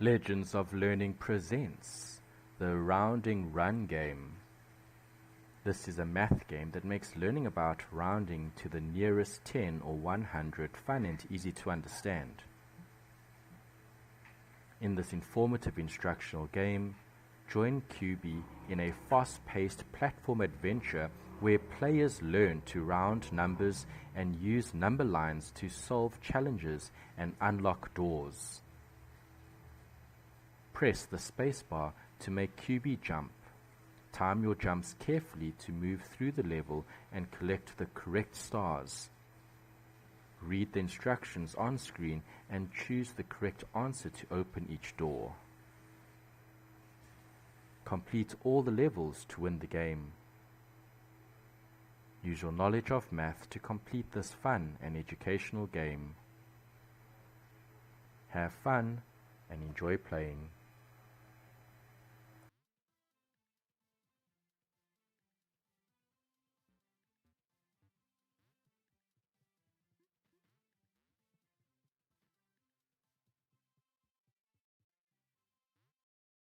Legends of Learning presents the Rounding Run game. This is a math game that makes learning about rounding to the nearest 10 or 100 fun and easy to understand. In this informative instructional game, join QB in a fast-paced platform adventure where players learn to round numbers and use number lines to solve challenges and unlock doors. Press the spacebar to make QB jump. Time your jumps carefully to move through the level and collect the correct stars. Read the instructions on screen and choose the correct answer to open each door. Complete all the levels to win the game. Use your knowledge of math to complete this fun and educational game. Have fun and enjoy playing.